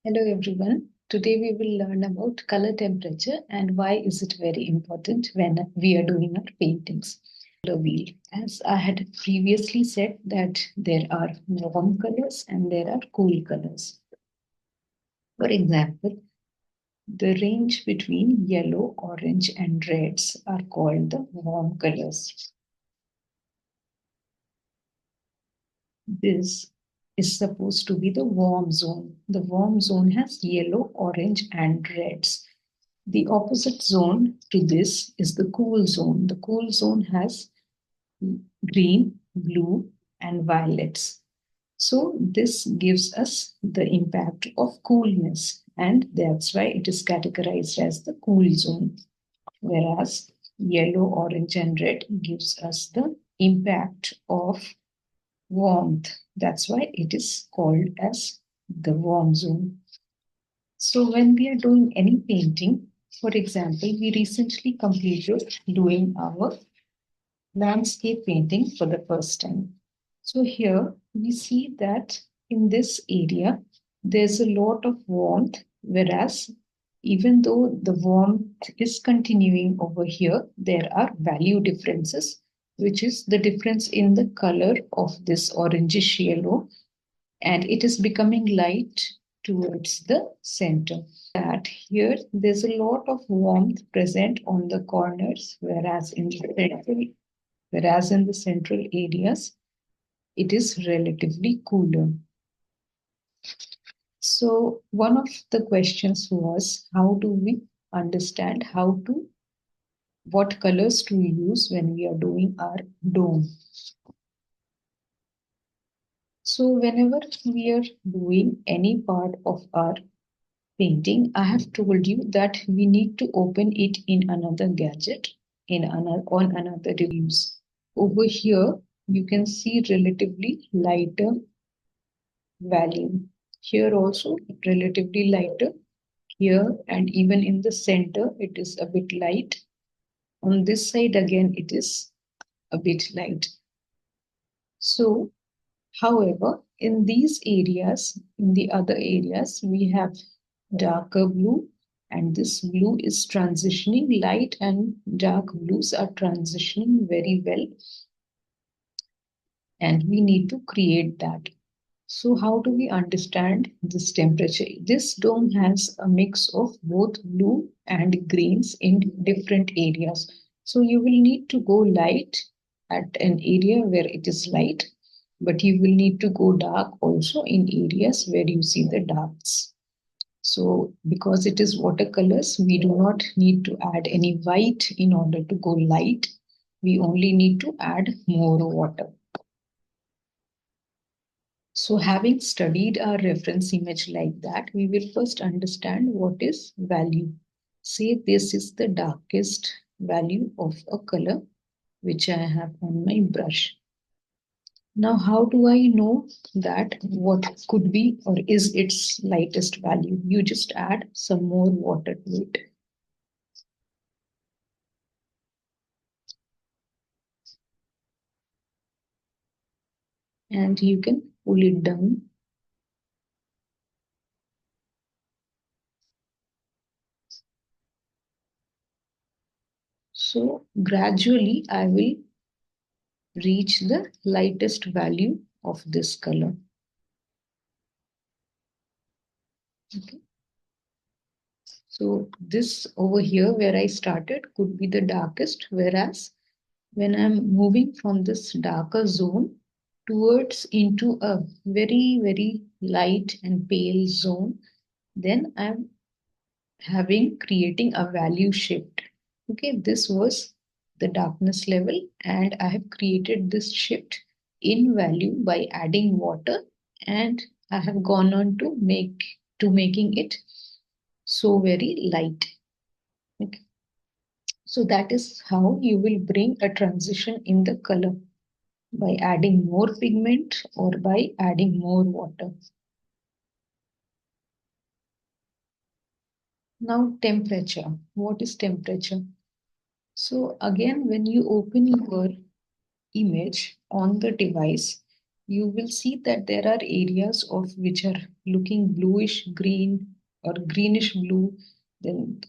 Hello everyone. Today we will learn about color temperature and why is it very important when we are doing our paintings. Color wheel. As I had previously said that there are warm colors and there are cool colors. For example, the range between yellow, orange and reds are called the warm colors. This is supposed to be the warm zone. The warm zone has yellow, orange and reds. The opposite zone to this is the cool zone. The cool zone has green, blue, and violets. So this gives us the impact of coolness, and that's why it is categorized as the cool zone. Whereas yellow, orange, and red gives us the impact of warmth. That's why it is called as the warm zone. So when we are doing any painting, for example, we recently completed doing our landscape painting for the first time. So here we see that in this area, there's a lot of warmth, whereas even though the warmth is continuing over here, there are value differences, which is the difference in the color of this orangish yellow, and it is becoming light towards the center. That here there's a lot of warmth present on the corners, whereas in the central areas it is relatively cooler. So one of the questions was, how do we understand what colors to use when we are doing our dome? So whenever we are doing any part of our painting, I have told you that we need to open it in another gadget, on another reviews. Over here, you can see relatively lighter value. Here also, relatively lighter. Here and even in the center, it is a bit light. On this side, again, it is a bit light. So, however, in these areas, in the other areas, we have darker blue, and this blue is transitioning. Light and dark blues are transitioning very well, and we need to create that. So how do we understand this temperature? This dome has a mix of both blue and greens in different areas. So you will need to go light at an area where it is light, but you will need to go dark also in areas where you see the darks. So because it is watercolors, we do not need to add any white in order to go light. We only need to add more water. So having studied our reference image like that, we will first understand what is value. Say this is the darkest value of a color which I have on my brush. Now, how do I know that what could be or is its lightest value? You just add some more water to it. And you can pull it down. So gradually I will reach the lightest value of this color. Okay. So this over here where I started could be the darkest, whereas when I'm moving from this darker zone towards into a very, very light and pale zone, then I'm creating a value shift. Okay, this was the darkness level, and I have created this shift in value by adding water, and I have gone on to making it so very light. Okay. So that is how you will bring a transition in the color, by adding more pigment or by adding more water. Now temperature. What is temperature? So again, when you open your image on the device, you will see that there are areas of which are looking bluish green or greenish blue, then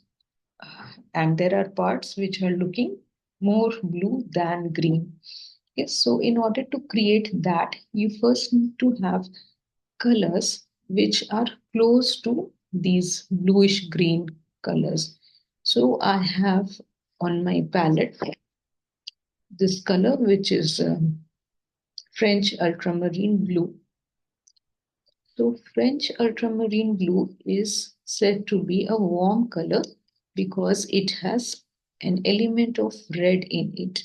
and there are parts which are looking more blue than green. Yes, so in order to create that, you first need to have colors which are close to these bluish green colors. So I have on my palette this color which is French ultramarine blue. So French ultramarine blue is said to be a warm color because it has an element of red in it.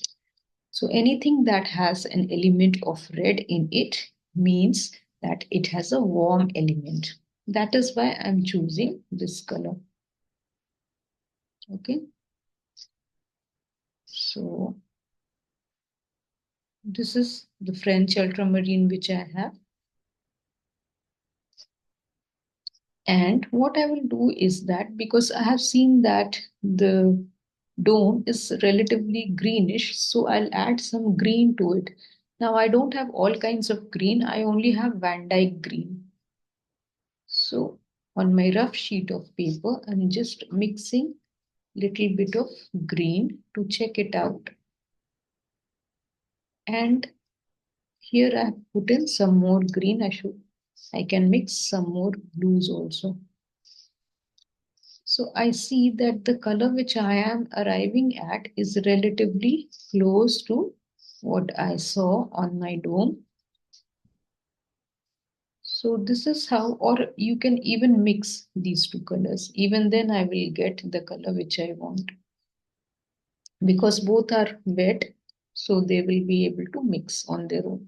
So anything that has an element of red in it means that it has a warm element. That is why I'm choosing this color. Okay. So this is the French ultramarine which I have. And what I will do is that because I have seen that the dome is relatively greenish, so I'll add some green to it. Now I don't have all kinds of green, I only have Van Dyke green. So on my rough sheet of paper, I'm just mixing little bit of green to check it out. And here I have put in some more green. I can mix some more blues also. So I see that the color which I am arriving at is relatively close to what I saw on my dome. So this is how, or you can even mix these two colors. Even then I will get the color which I want. Because both are wet, so they will be able to mix on their own.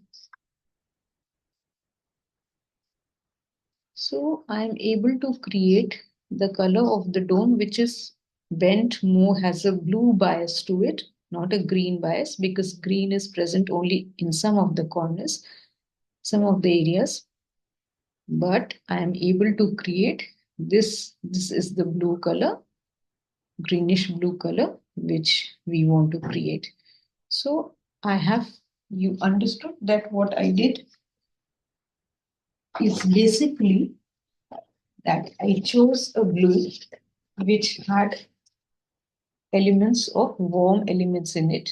So I am able to create the color of the dome, which is bent more, has a blue bias to it, not a green bias, because green is present only in some of the corners, some of the areas. But I am able to create this. This is the blue color, greenish blue color, which we want to create. So I have, you understood that what I did is basically that I chose a blue which had elements of warm elements in it,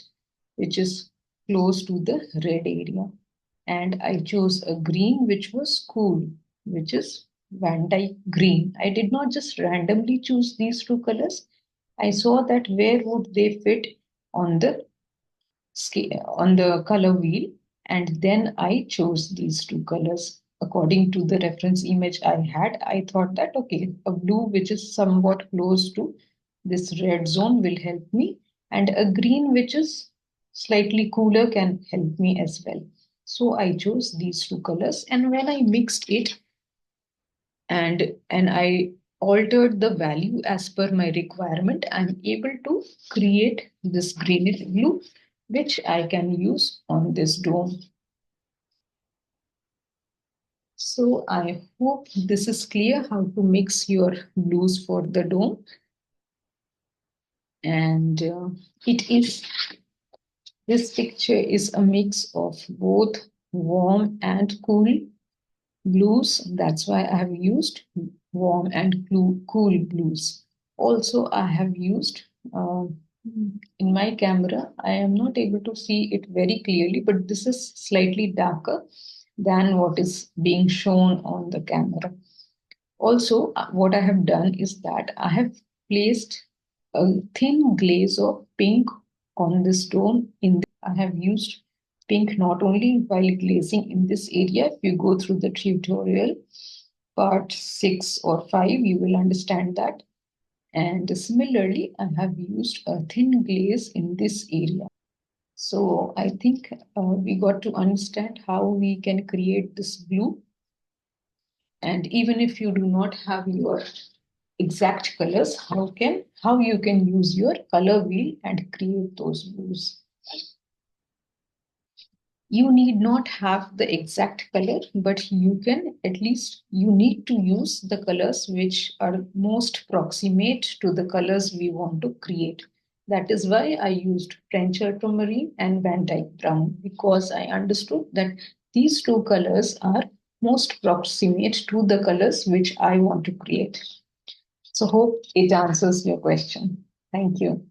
which is close to the red area. And I chose a green which was cool, which is Van Dyke green. I did not just randomly choose these two colors. I saw that where would they fit on the on the color wheel, and then I chose these two colors according to the reference image I had. I thought that okay, a blue which is somewhat close to this red zone will help me, and a green which is slightly cooler can help me as well. So I chose these two colors, and when I mixed it and I altered the value as per my requirement, I'm able to create this greenish blue, which I can use on this dome. So I hope this is clear how to mix your blues for the dome. And this picture is a mix of both warm and cool blues. That's why I have used warm and cool blues. Also, I have used in my camera, I am not able to see it very clearly, but this is slightly darker than what is being shown on the camera. Also, what I have done is that I have placed a thin glaze of pink on this dome. I have used pink not only while glazing in this area. If you go through the tutorial, part 6 or 5, you will understand that. And similarly, I have used a thin glaze in this area. So I think we got to understand how we can create this blue. And even if you do not have your exact colors, how you can use your color wheel and create those blues. You need not have the exact color, but you can at least, you need to use the colors which are most proximate to the colors we want to create. That is why I used French ultramarine and Van Dyke brown, because I understood that these two colors are most proximate to the colors which I want to create. So hope it answers your question. Thank you.